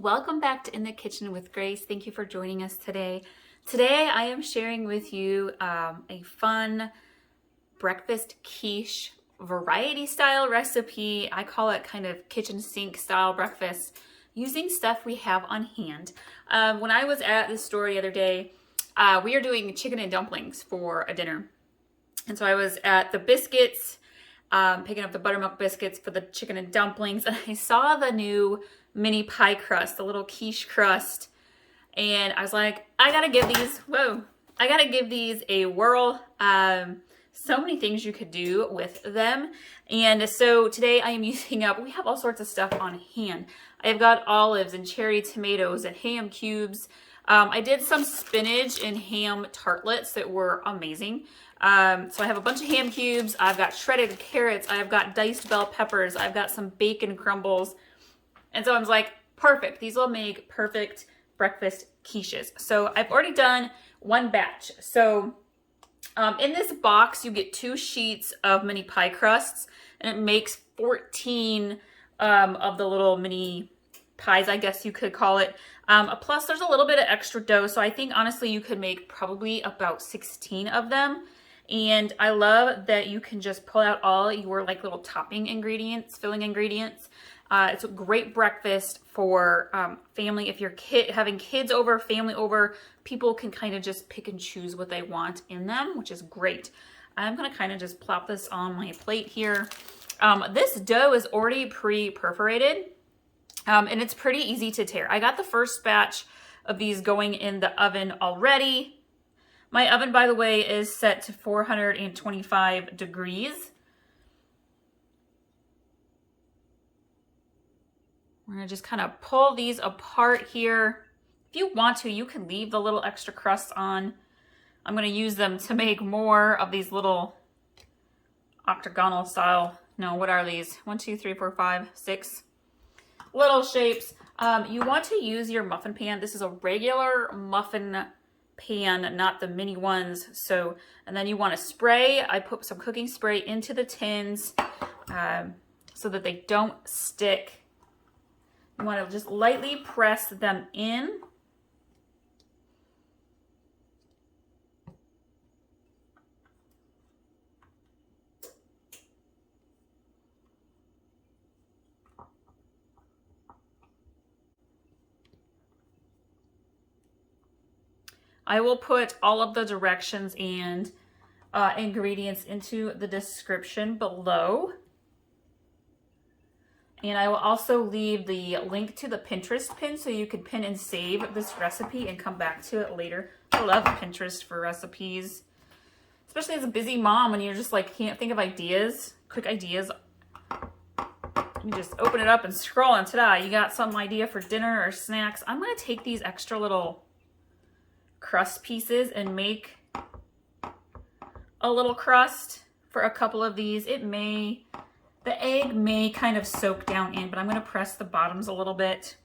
Welcome back to In the Kitchen with Grace. Thank you for joining us today. Today I am sharing with you a fun breakfast quiche variety style recipe. I call it kind of kitchen sink style breakfast using stuff we have on hand. When I was at the store the other day, we are doing chicken and dumplings for a dinner. And so I was at the biscuits, picking up the buttermilk biscuits for the chicken and dumplings, and I saw the new mini pie crust, the little quiche crust, and I was like, I gotta give these a whirl. So many things you could do with them. And so today I am using up, we have all sorts of stuff on hand. I've got olives and cherry tomatoes and ham cubes. I did some spinach and ham tartlets that were amazing. So I have a bunch of ham cubes. I've got shredded carrots. I've got diced bell peppers. I've got some bacon crumbles. And so I was like, perfect. These will make perfect breakfast quiches. So I've already done one batch. So in this box, you get 2 sheets of mini pie crusts, and it makes 14 of the little mini pies, I guess you could call it. Plus, there's a little bit of extra dough. So I think, honestly, you could make probably about 16 of them. And I love that you can just pull out all your like little topping ingredients, filling ingredients. It's a great breakfast for family. If you're having kids over, family over, people can kind of just pick and choose what they want in them, which is great. I'm going to kind of just plop this on my plate here. This dough is already pre-perforated, and it's pretty easy to tear. I got the first batch of these going in the oven already. My oven, by the way, is set to 425 degrees. We're gonna just kind of pull these apart here. If you want to, you can leave the little extra crusts on. I'm gonna use them to make more of these little octagonal style. No, what are these? 1, 2, 3, 4, 5, 6 little shapes. You want to use your muffin pan. This is a regular muffin pan, not the mini ones. So, and then you want to spray. I put some cooking spray into the tins so that they don't stick. You want to just lightly press them in. I will put all of the directions and ingredients into the description below. And I will also leave the link to the Pinterest pin so you can pin and save this recipe and come back to it later. I love Pinterest for recipes, especially as a busy mom when you're just like can't think of ideas, quick ideas. You just open it up and scroll, and ta-da, you got some idea for dinner or snacks. I'm going to take these extra little crust pieces and make a little crust for a couple of these. The egg may kind of soak down in, but I'm going to press the bottoms a little bit.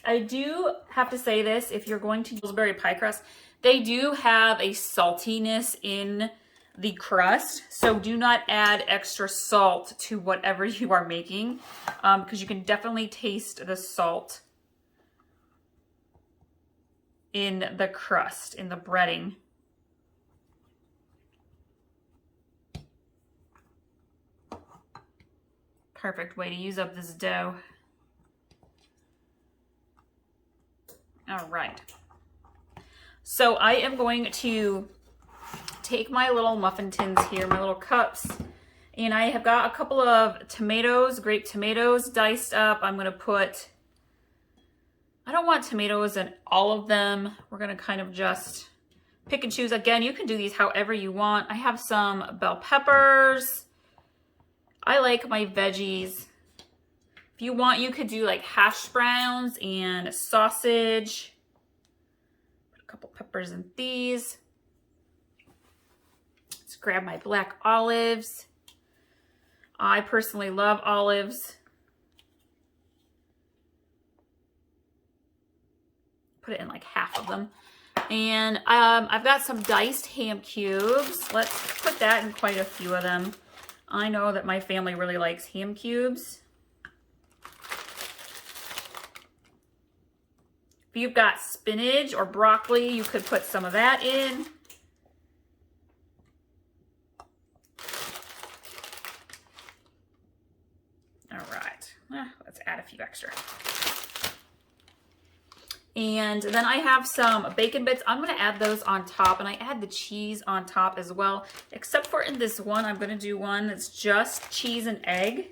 I do have to say this, if you're going to use Pillsbury pie crust, they do have a saltiness in the crust, so do not add extra salt to whatever you are making, because you can definitely taste the salt in the crust, in the breading. Perfect way to use up this dough. All right. So I am going to take my little muffin tins here, my little cups, and I have got a couple of tomatoes, grape tomatoes diced up. I'm going to put, I don't want tomatoes in all of them. We're going to kind of just pick and choose. Again, you can do these however you want. I have some bell peppers. I like my veggies. If you want, you could do like hash browns and sausage. Put a couple peppers in these. Let's grab my black olives. I personally love olives. Put it in like half of them. And I've got some diced ham cubes. Let's put that in quite a few of them. I know that my family really likes ham cubes. If you've got spinach or broccoli, you could put some of that in. All right, let's add a few extra. And then I have some bacon bits. I'm gonna add those on top, and I add the cheese on top as well, except for in this one, I'm gonna do one that's just cheese and egg.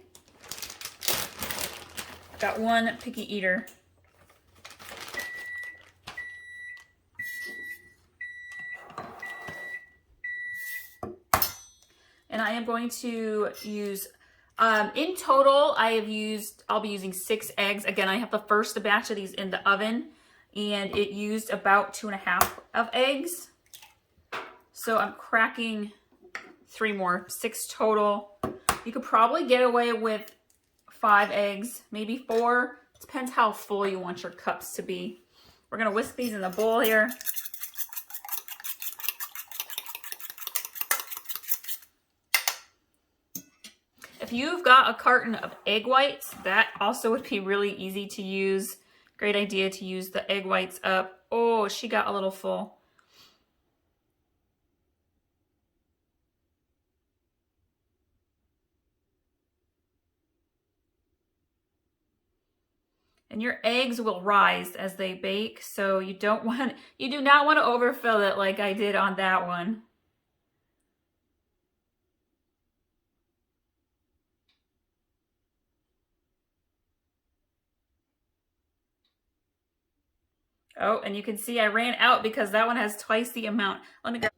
Got one picky eater. And I am going to use, in total, I'll be using 6 eggs. Again, I have the first batch of these in the oven, and it used about 2.5 of eggs. So I'm cracking 3 more, 6 total. You could probably get away with 5 eggs, maybe 4. Depends how full you want your cups to be. We're gonna whisk these in the bowl here. If you've got a carton of egg whites, that also would be really easy to use. Great idea to use the egg whites up. Oh, she got a little full. And your eggs will rise as they bake, so you do not want to overfill it like I did on that one. Oh, and you can see I ran out because that one has twice the amount. Let me grab.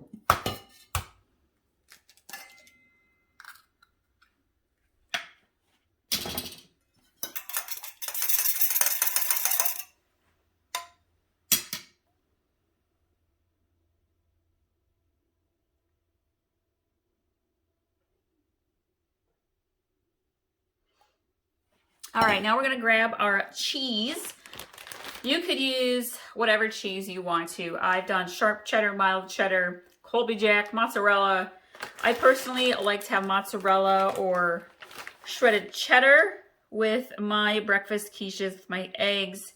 All right, now we're gonna grab our cheese. You could use whatever cheese you want to. I've done sharp cheddar, mild cheddar, Colby Jack, mozzarella. I personally like to have mozzarella or shredded cheddar with my breakfast quiches, my eggs.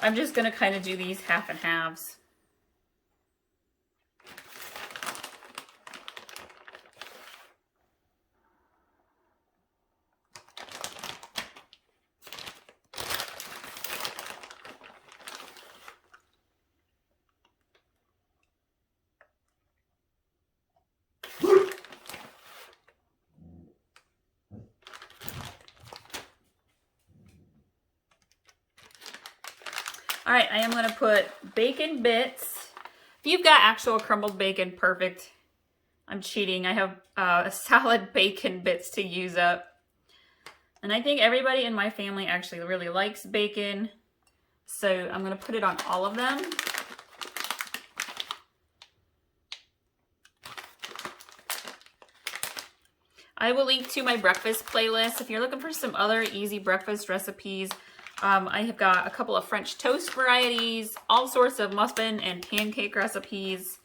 I'm just gonna kind of do these half and halves. All right, I am gonna put bacon bits. If you've got actual crumbled bacon, perfect. I'm cheating. I have a solid bacon bits to use up. And I think everybody in my family actually really likes bacon. So I'm gonna put it on all of them. I will link to my breakfast playlist. If you're looking for some other easy breakfast recipes, I have got a couple of French toast varieties, all sorts of muffin and pancake recipes.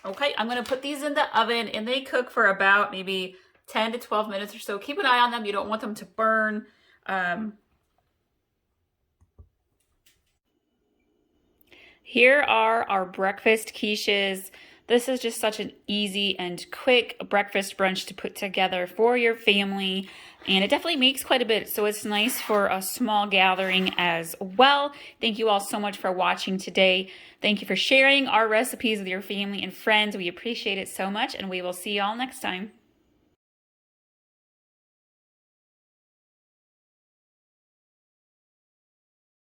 Okay, I'm gonna put these in the oven and they cook for about maybe 10 to 12 minutes or so. Keep an eye on them. You don't want them to burn. Here are our breakfast quiches. This is just such an easy and quick breakfast brunch to put together for your family. And it definitely makes quite a bit, so it's nice for a small gathering as well. Thank you all so much for watching today. Thank you for sharing our recipes with your family and friends. We appreciate it so much, and we will see you all next time.